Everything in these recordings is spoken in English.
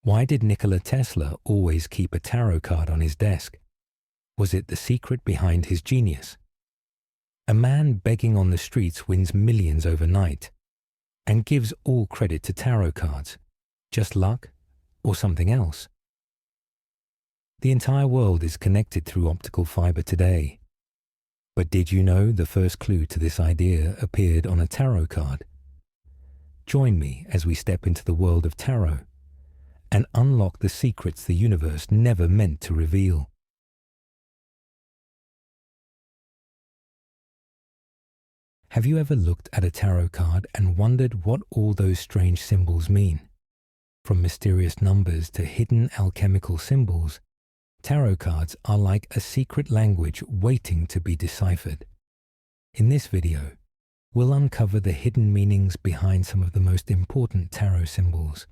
Why did Nikola Tesla always keep a tarot card on his desk? Was it the secret behind his genius? A man begging on the streets wins millions overnight and gives all credit to tarot cards. Just luck or something else? The entire world is connected through optical fiber today. But did you know the first clue to this idea appeared on a tarot card? Join me as we step into the world of tarot and unlock the secrets the universe never meant to reveal. Have you ever looked at a tarot card and wondered what all those strange symbols mean? From mysterious numbers to hidden alchemical symbols, tarot cards are like a secret language waiting to be deciphered. In this video, we'll uncover the hidden meanings behind some of the most important tarot symbols.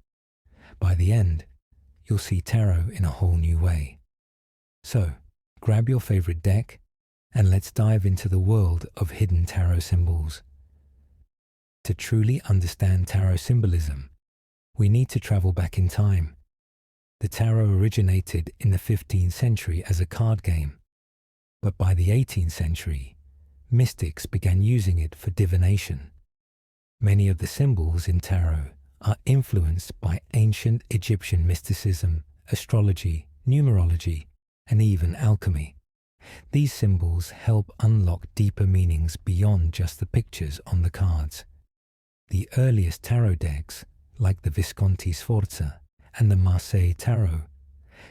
By the end, you'll see tarot in a whole new way. So, grab your favorite deck and let's dive into the world of hidden tarot symbols. To truly understand tarot symbolism, we need to travel back in time. The tarot originated in the 15th century as a card game, but by the 18th century, mystics began using it for divination. Many of the symbols in tarot are influenced by ancient Egyptian mysticism, astrology, numerology, and even alchemy. These symbols help unlock deeper meanings beyond just the pictures on the cards. The earliest tarot decks, like the Visconti Sforza and the Marseille Tarot,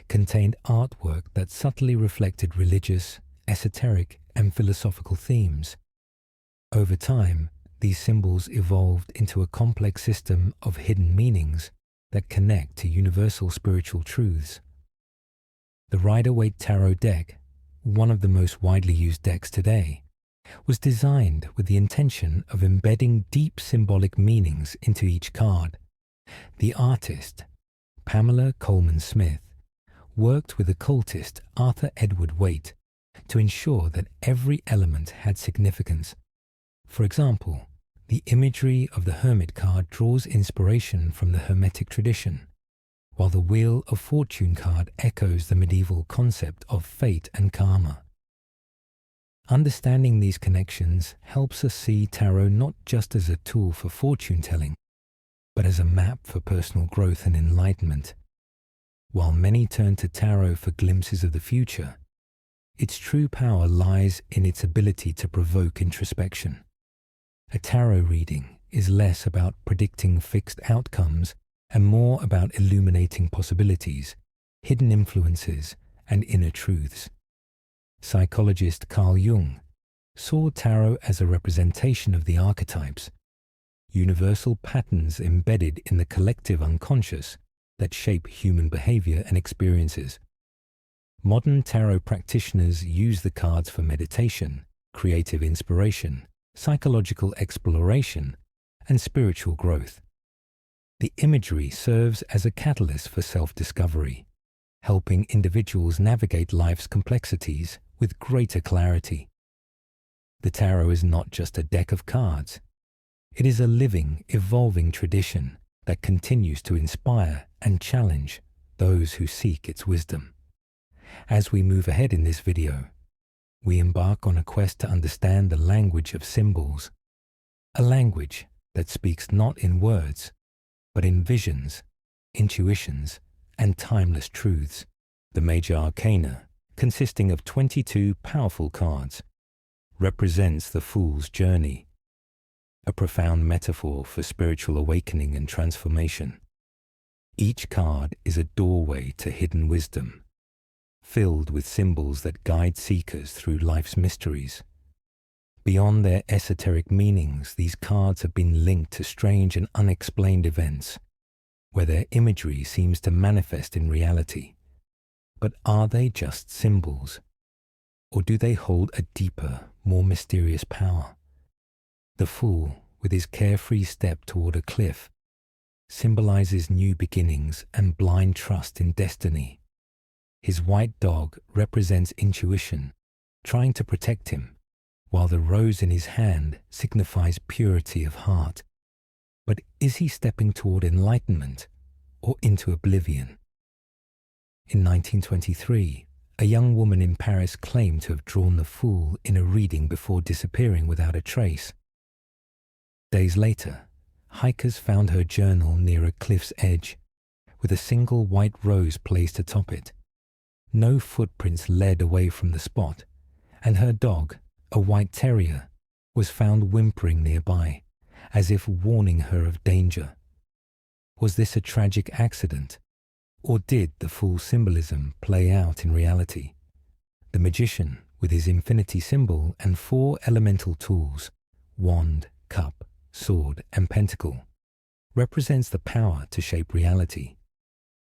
contained artwork that subtly reflected religious, esoteric, and philosophical themes. Over time, these symbols evolved into a complex system of hidden meanings that connect to universal spiritual truths. The Rider-Waite Tarot deck, one of the most widely used decks today, was designed with the intention of embedding deep symbolic meanings into each card. The artist, Pamela Colman Smith, worked with occultist Arthur Edward Waite to ensure that every element had significance. For example, the imagery of the Hermit card draws inspiration from the Hermetic tradition, while the Wheel of Fortune card echoes the medieval concept of fate and karma. Understanding these connections helps us see tarot not just as a tool for fortune-telling, but as a map for personal growth and enlightenment. While many turn to tarot for glimpses of the future, its true power lies in its ability to provoke introspection. A tarot reading is less about predicting fixed outcomes and more about illuminating possibilities, hidden influences, and inner truths. Psychologist Carl Jung saw tarot as a representation of the archetypes, universal patterns embedded in the collective unconscious that shape human behavior and experiences. Modern tarot practitioners use the cards for meditation, creative inspiration, psychological exploration, and spiritual growth. The imagery serves as a catalyst for self-discovery, helping individuals navigate life's complexities with greater clarity. The tarot is not just a deck of cards. It is a living, evolving tradition that continues to inspire and challenge those who seek its wisdom. As we move ahead in this video, we embark on a quest to understand the language of symbols, a language that speaks not in words, but in visions, intuitions, and timeless truths. The major arcana, consisting of 22 powerful cards, represents the Fool's Journey, a profound metaphor for spiritual awakening and transformation. Each card is a doorway to hidden wisdom, filled with symbols that guide seekers through life's mysteries. Beyond their esoteric meanings, these cards have been linked to strange and unexplained events, where their imagery seems to manifest in reality. But are they just symbols? Or do they hold a deeper, more mysterious power? The Fool, with his carefree step toward a cliff, symbolizes new beginnings and blind trust in destiny. His white dog represents intuition, trying to protect him, while the rose in his hand signifies purity of heart. But is he stepping toward enlightenment or into oblivion. In 1923, a young woman in Paris claimed to have drawn the Fool in a reading before disappearing without a trace. Days later, hikers found her journal near a cliff's edge, with a single white rose placed atop it. No footprints led away from the spot, and her dog, a white terrier, was found whimpering nearby, as if warning her of danger. Was this a tragic accident, or did the Fool's symbolism play out in reality? The magician, with his infinity symbol and 4 elemental tools, wand, cup, sword, and pentacle, represents the power to shape reality.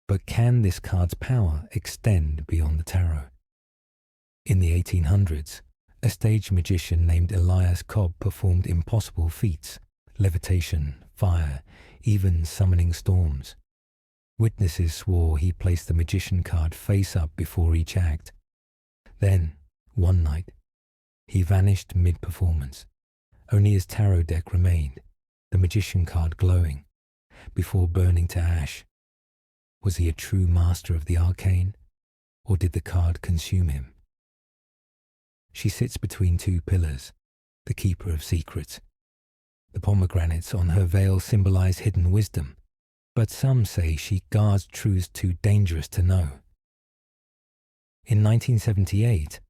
But can this card's power extend beyond the tarot? In the 1800s, a stage magician named Elias Cobb performed impossible feats: levitation, fire, even summoning storms. Witnesses swore he placed the magician card face up before each act. Then, one night, he vanished mid-performance. Only his tarot deck remained, the magician card glowing, before burning to ash. Was he a true master of the arcane, or did the card consume him? She sits between 2 pillars, the keeper of secrets. The pomegranates on her veil symbolize hidden wisdom, but some say she guards truths too dangerous to know. In 1978,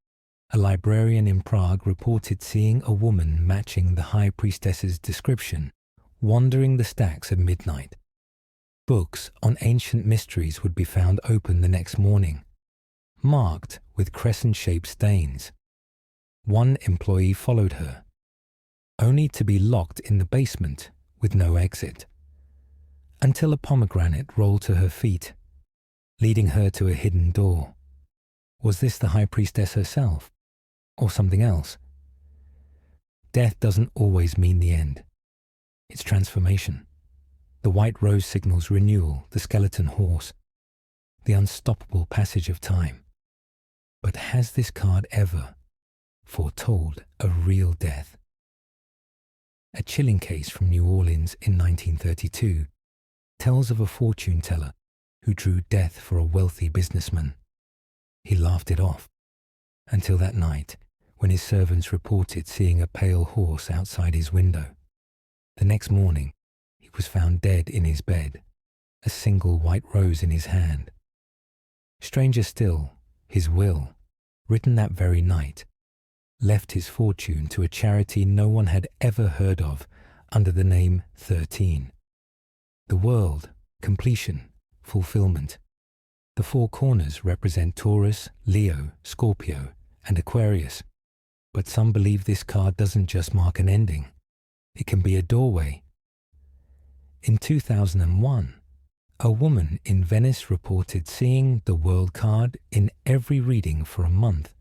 a librarian in Prague reported seeing a woman matching the high priestess's description, wandering the stacks at midnight. Books on ancient mysteries would be found open the next morning, marked with crescent-shaped stains. One employee followed her, only to be locked in the basement with no exit, until a pomegranate rolled to her feet, leading her to a hidden door. Was this the high priestess herself, or something else? Death doesn't always mean the end. It's transformation. The white rose signals renewal, the skeleton horse, the unstoppable passage of time. But has this card ever foretold a real death? A chilling case from New Orleans in 1932 tells of a fortune teller who drew death for a wealthy businessman. He laughed it off, until that night when his servants reported seeing a pale horse outside his window. The next morning, he was found dead in his bed, a single white rose in his hand. Stranger still, his will, written that very night, left his fortune to a charity no one had ever heard of under the name 13. The world, completion, fulfillment. The 4 corners represent Taurus, Leo, Scorpio, and Aquarius. But some believe this card doesn't just mark an ending. It can be a doorway. In 2001, a woman in Venice reported seeing the World card in every reading for a month,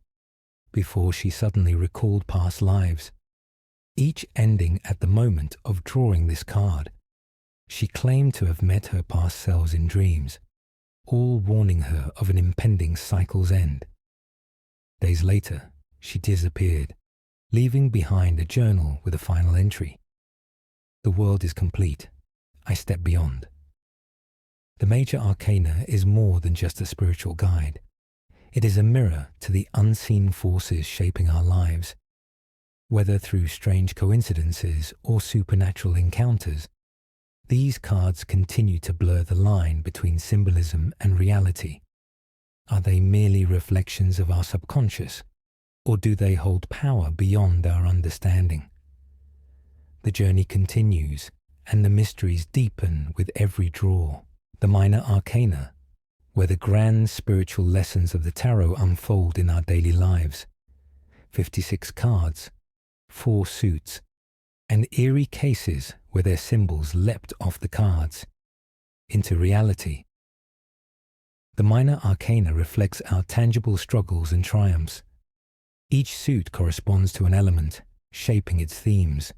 before she suddenly recalled past lives, each ending at the moment of drawing this card. She claimed to have met her past selves in dreams, all warning her of an impending cycle's end. Days later, she disappeared, leaving behind a journal with a final entry. The world is complete. I step beyond. The major arcana is more than just a spiritual guide. It is a mirror to the unseen forces shaping our lives. Whether through strange coincidences or supernatural encounters, these cards continue to blur the line between symbolism and reality. Are they merely reflections of our subconscious, or do they hold power beyond our understanding? The journey continues, and the mysteries deepen with every draw. The minor arcana, where the grand spiritual lessons of the tarot unfold in our daily lives. 56 cards, 4 suits, and eerie cases where their symbols leapt off the cards into reality. The minor arcana reflects our tangible struggles and triumphs. Each suit corresponds to an element, shaping its themes.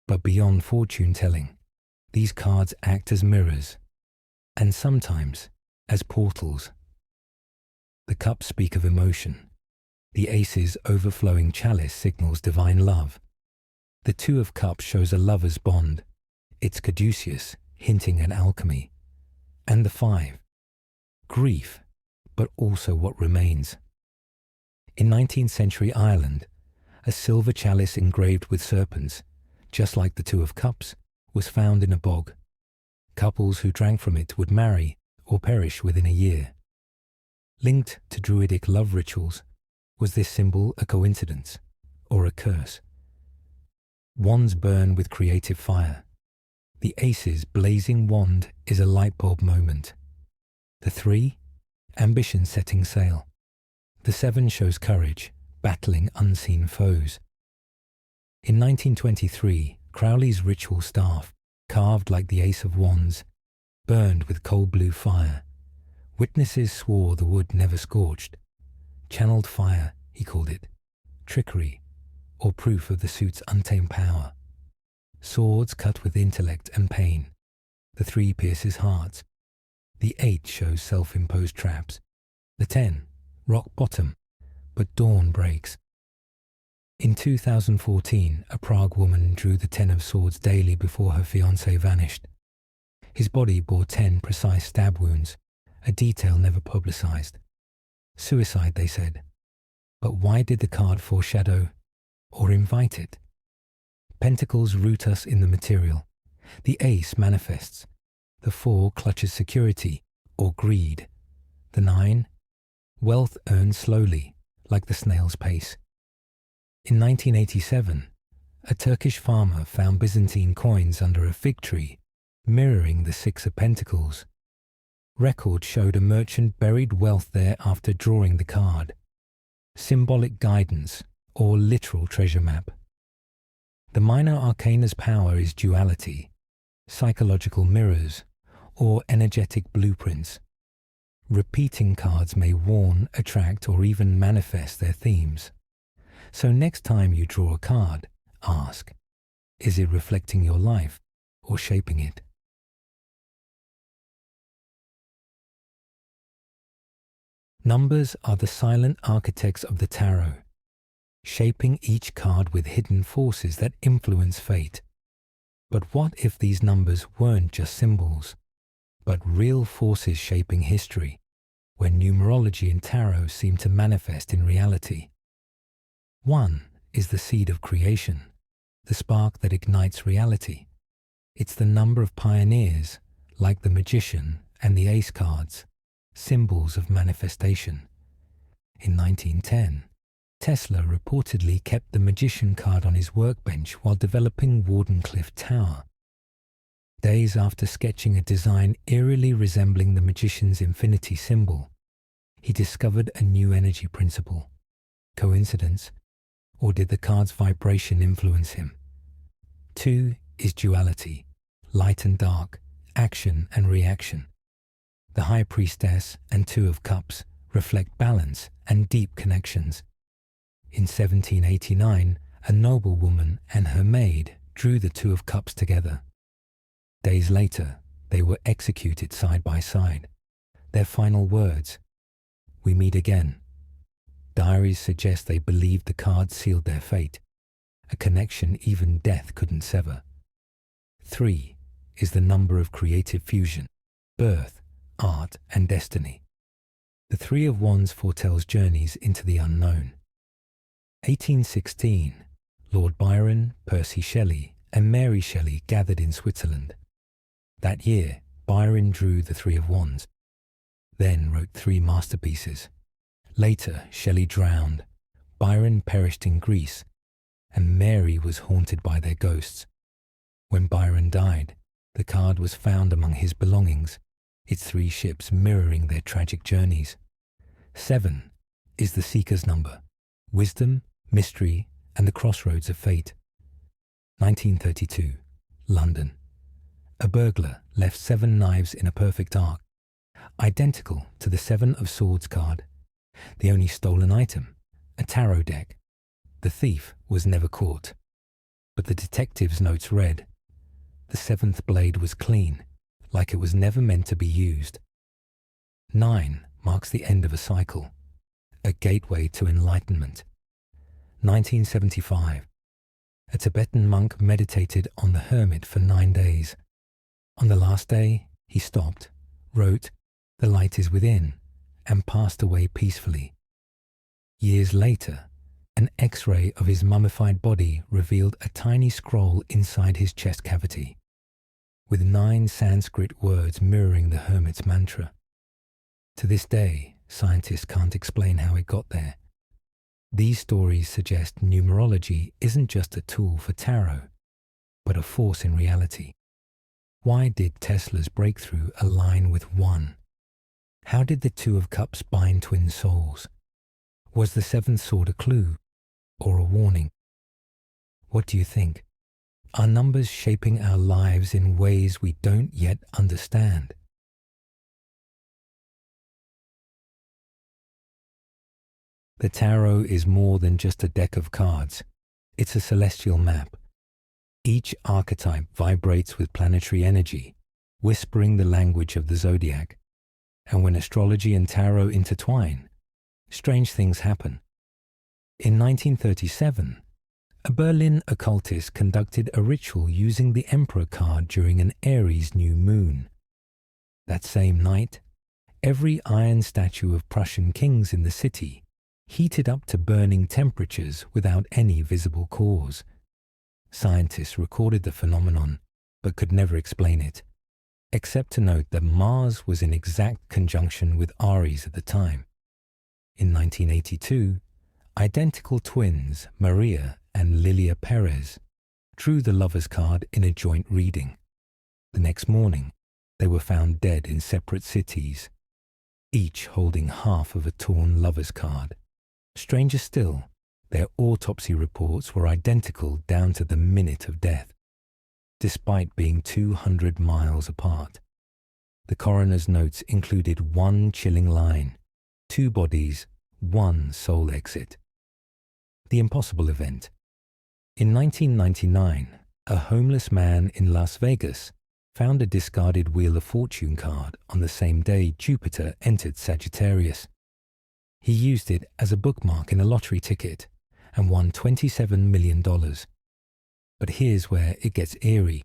But beyond fortune-telling, these cards act as mirrors, and sometimes as portals. The cups speak of emotion. The ace's overflowing chalice signals divine love. The 2 of Cups shows a lover's bond, its caduceus hinting at alchemy. And the 5. Grief, but also what remains. In 19th century Ireland, a silver chalice engraved with serpents, just like the Two of Cups, was found in a bog. Couples who drank from it would marry or perish within a year. Linked to Druidic love rituals, was this symbol a coincidence or a curse? Wands burn with creative fire. The Ace's blazing wand is a light bulb moment. The 3, ambition setting sail. The 7 shows courage, battling unseen foes. In 1923, Crowley's ritual staff, carved like the Ace of Wands, burned with cold blue fire. Witnesses swore the wood never scorched. Channeled fire, he called it. Trickery, or proof of the suit's untamed power. Swords cut with intellect and pain. The 3 pierces hearts. The 8 shows self-imposed traps. The 10, rock bottom, but dawn breaks. In 2014, a Prague woman drew the 10 of swords daily before her fiancé vanished. His body bore 10 precise stab wounds, a detail never publicized. Suicide, they said. But why did the card foreshadow or invite it? Pentacles root us in the material. The Ace manifests. The 4 clutches security or greed. The 9, wealth earned slowly, like the snail's pace. In 1987, a Turkish farmer found Byzantine coins under a fig tree, mirroring the 6 of Pentacles. Records showed a merchant buried wealth there after drawing the card. Symbolic guidance or literal treasure map. The minor arcana's power is duality, psychological mirrors, or energetic blueprints. Repeating cards may warn, attract, or even manifest their themes. So next time you draw a card, ask, is it reflecting your life or shaping it? Numbers are the silent architects of the tarot, shaping each card with hidden forces that influence fate. But what if these numbers weren't just symbols, but real forces shaping history, where numerology and tarot seem to manifest in reality? 1 is the seed of creation, the spark that ignites reality. It's the number of pioneers, like the Magician and the Ace cards, symbols of manifestation. In 1910, Tesla reportedly kept the Magician card on his workbench while developing Wardenclyffe Tower. Days after sketching a design eerily resembling the Magician's infinity symbol, he discovered a new energy principle. Coincidence? Or did the card's vibration influence him? 2 is duality, light and dark, action and reaction. The High Priestess and 2 of Cups reflect balance and deep connections. In 1789, a noblewoman and her maid drew the 2 of Cups together. Days later, they were executed side by side. Their final words, "We meet again." Diaries suggest they believed the cards sealed their fate, a connection even death couldn't sever. 3 is the number of creative fusion, birth, art, and destiny. The 3 of Wands foretells journeys into the unknown. 1816, Lord Byron, Percy Shelley, and Mary Shelley gathered in Switzerland. That year, Byron drew the 3 of Wands, then wrote 3 masterpieces. Later, Shelley drowned, Byron perished in Greece, and Mary was haunted by their ghosts. When Byron died, the card was found among his belongings, its 3 ships mirroring their tragic journeys. 7 is the Seeker's number, wisdom, mystery, and the crossroads of fate. 1932, London. A burglar left 7 knives in a perfect arc, identical to the 7 of Swords card. The only stolen item, a tarot deck. The thief was never caught. But the detective's notes read, the 7th blade was clean, like it was never meant to be used. 9 marks the end of a cycle, a gateway to enlightenment. 1975. A Tibetan monk meditated on the hermit for 9 days. On the last day, he stopped, wrote, "The light is within," and passed away peacefully. Years later, an X-ray of his mummified body revealed a tiny scroll inside his chest cavity, with 9 Sanskrit words mirroring the hermit's mantra. To this day, scientists can't explain how it got there. These stories suggest numerology isn't just a tool for tarot, but a force in reality. Why did Tesla's breakthrough align with 1? How did the 2 of Cups bind twin souls? Was the 7th sword a clue or a warning? What do you think? Are numbers shaping our lives in ways we don't yet understand? The tarot is more than just a deck of cards. It's a celestial map. Each archetype vibrates with planetary energy, whispering the language of the zodiac. And when astrology and tarot intertwine, strange things happen. In 1937, a Berlin occultist conducted a ritual using the Emperor card during an Aries new moon. That same night, every iron statue of Prussian kings in the city heated up to burning temperatures without any visible cause. Scientists recorded the phenomenon, but could never explain it, except to note that Mars was in exact conjunction with Aries at the time. In 1982, identical twins, Maria and Lilia Perez, drew the lover's card in a joint reading. The next morning, they were found dead in separate cities, each holding half of a torn lover's card. Stranger still, their autopsy reports were identical down to the minute of death, despite being 200 miles apart. The coroner's notes included one chilling line: 2 bodies, 1 soul exit. The impossible event. In 1999, a homeless man in Las Vegas found a discarded Wheel of Fortune card on the same day Jupiter entered Sagittarius. He used it as a bookmark in a lottery ticket and won $27 million. But here's where it gets eerie.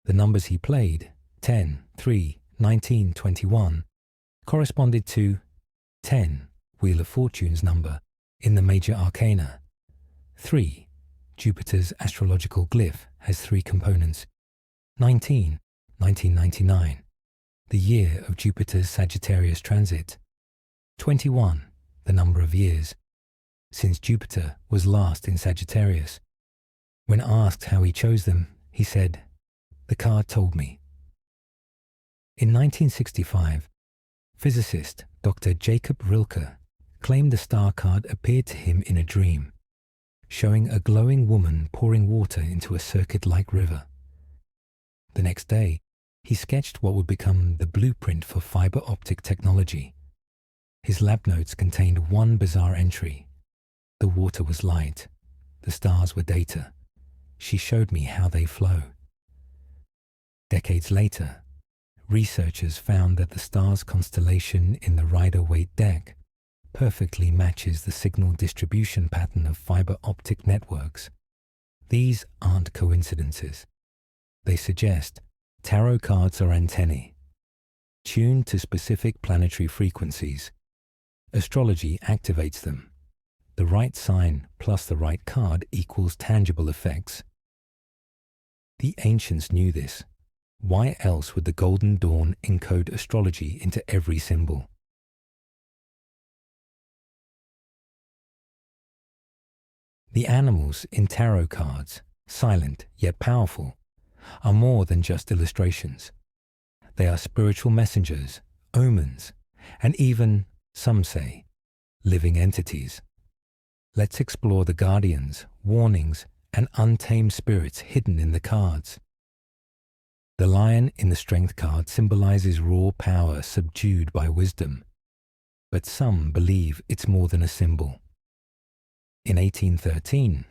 The numbers he played, 10, 3, 19, 21, corresponded to 10, Wheel of Fortune's number in the major arcana. 3, Jupiter's astrological glyph, has 3 components. 19, 1999, the year of Jupiter's Sagittarius transit. 21, the number of years since Jupiter was last in Sagittarius. When asked how he chose them, he said, "The card told me." In 1965, physicist Dr. Jacob Rilke claimed the star card appeared to him in a dream, showing a glowing woman pouring water into a circuit-like river. The next day, he sketched what would become the blueprint for fiber optic technology. His lab notes contained one bizarre entry. The water was light. The stars were data. She showed me how they flow. Decades later, researchers found that the star's constellation in the Rider-Waite deck perfectly matches the signal distribution pattern of fiber optic networks. These aren't coincidences. They suggest tarot cards are antennae, tuned to specific planetary frequencies. Astrology activates them. The right sign plus the right card equals tangible effects. The ancients knew this. Why else would the Golden Dawn encode astrology into every symbol? The animals in tarot cards, silent yet powerful, are more than just illustrations. They are spiritual messengers, omens, and even, some say, living entities. Let's explore the guardians, warnings, and untamed spirits hidden in the cards. The lion in the Strength card symbolizes raw power subdued by wisdom, but some believe it's more than a symbol. In 1813,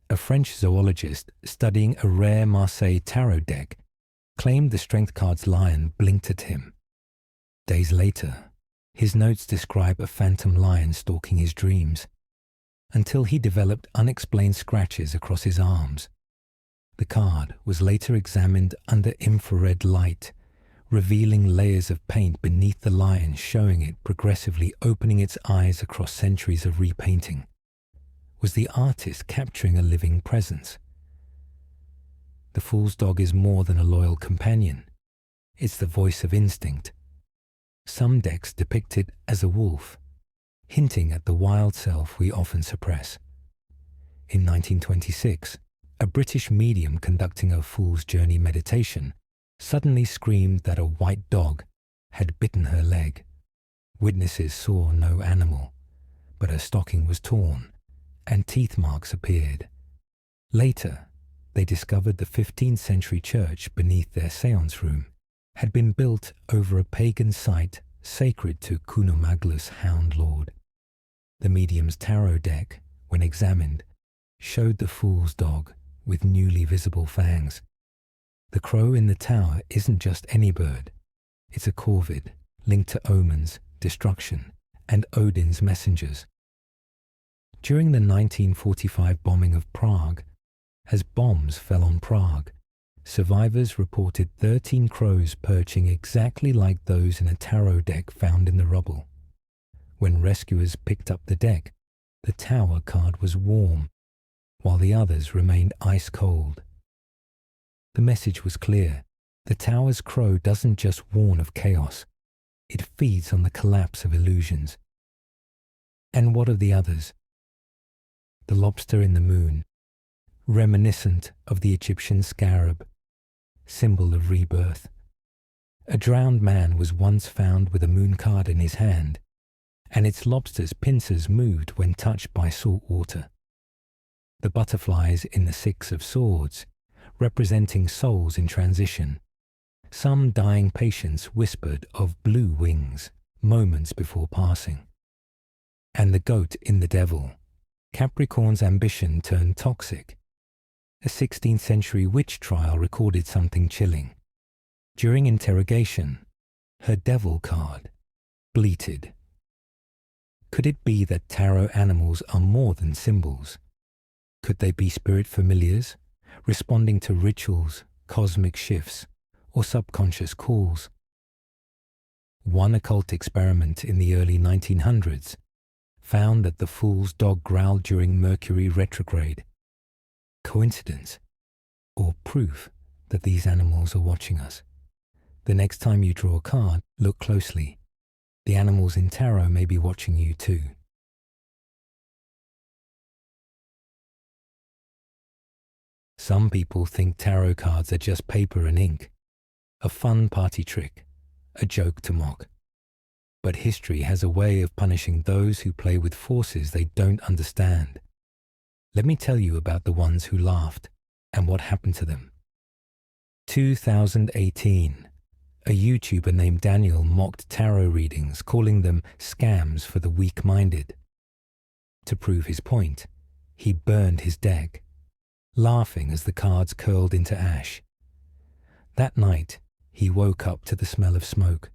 a French zoologist studying a rare Marseille tarot deck claimed the Strength card's lion blinked at him. Days later, his notes describe a phantom lion stalking his dreams, until he developed unexplained scratches across his arms. The card was later examined under infrared light, revealing layers of paint beneath the lion, showing it progressively opening its eyes across centuries of repainting. Was the artist capturing a living presence? The fool's dog is more than a loyal companion. It's the voice of instinct. Some decks depict it as a wolf, hinting at the wild self we often suppress. In 1926, a British medium conducting a fool's journey meditation suddenly screamed that a white dog had bitten her leg. Witnesses saw no animal, but her stocking was torn and teeth marks appeared. Later, they discovered the 15th century church beneath their seance room had been built over a pagan site sacred to Cunnamuggla's Hound Lord. The medium's tarot deck, when examined, showed the fool's dog with newly visible fangs. The crow in the tower isn't just any bird. It's a corvid linked to omens, destruction, and Odin's messengers. During the 1945 bombing of Prague, as bombs fell on Prague, survivors reported 13 crows perching exactly like those in a tarot deck found in the rubble. When rescuers picked up the deck, the tower card was warm, while the others remained ice cold. The message was clear. The tower's crow doesn't just warn of chaos, it feeds on the collapse of illusions. And what of the others? The lobster in the moon, reminiscent of the Egyptian scarab, symbol of rebirth. A drowned man was once found with a moon card in his hand, and its lobster's pincers moved when touched by salt water. The butterflies in the Six of Swords, representing souls in transition. Some dying patients whispered of blue wings moments before passing. And the goat in the devil, Capricorn's ambition turned toxic. A 16th century witch trial recorded something chilling. During interrogation, her devil card bleated. Could it be that tarot animals are more than symbols? Could they be spirit familiars, responding to rituals, cosmic shifts, or subconscious calls? One occult experiment in the early 1900s found that the fool's dog growled during Mercury retrograde. Coincidence? Or proof that these animals are watching us? The next time you draw a card, look closely. The animals in tarot may be watching you too. Some people think tarot cards are just paper and ink, a fun party trick, a joke to mock. But history has a way of punishing those who play with forces they don't understand. Let me tell you about the ones who laughed and what happened to them. 2018. A YouTuber named Daniel mocked tarot readings, calling them scams for the weak-minded. To prove his point, he burned his deck, laughing as the cards curled into ash. That night, he woke up to the smell of smoke.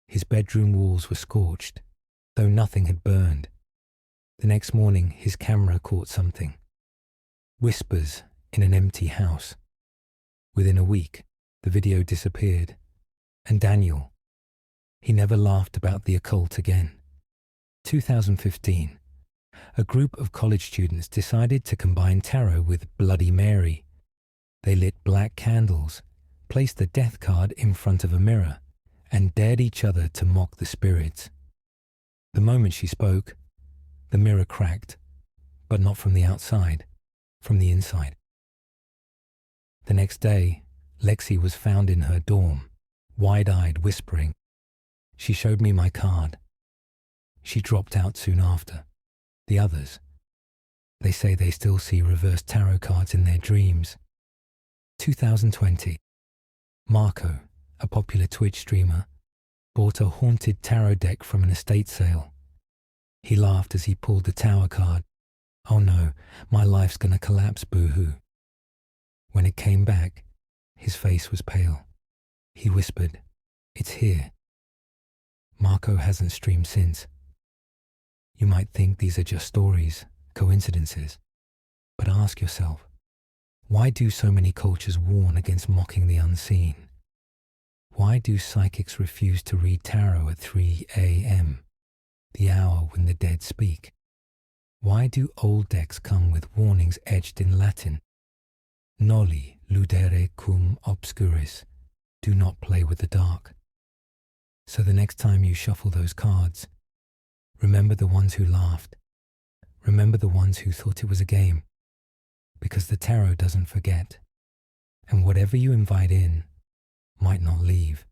His bedroom walls were scorched, though nothing had burned. The next morning, his camera caught something. Whispers in an empty house. Within a week, the video disappeared. And Daniel, he never laughed about the occult again. 2015. A group of college students decided to combine tarot with Bloody Mary. They lit black candles, placed the death card in front of a mirror, and dared each other to mock the spirits. The moment she spoke, the mirror cracked, but not from the outside, from the inside. The next day, Lexi was found in her dorm, wide-eyed, whispering. She showed me my card. She dropped out soon after. The others, they say they still see reversed tarot cards in their dreams. 2020. Marco, a popular Twitch streamer, bought a haunted tarot deck from an estate sale. He laughed as he pulled the tower card. Oh no, my life's gonna collapse, boo-hoo. When it came back, his face was pale. He whispered, "It's here." Marco hasn't streamed since. You might think these are just stories, coincidences. But ask yourself, why do so many cultures warn against mocking the unseen? Why do psychics refuse to read tarot at 3 a.m., the hour when the dead speak? Why do old decks come with warnings etched in Latin? Noli ludere cum obscuris. Do not play with the dark. So the next time you shuffle those cards, remember the ones who laughed. Remember the ones who thought it was a game. Because the tarot doesn't forget. And whatever you invite in might not leave.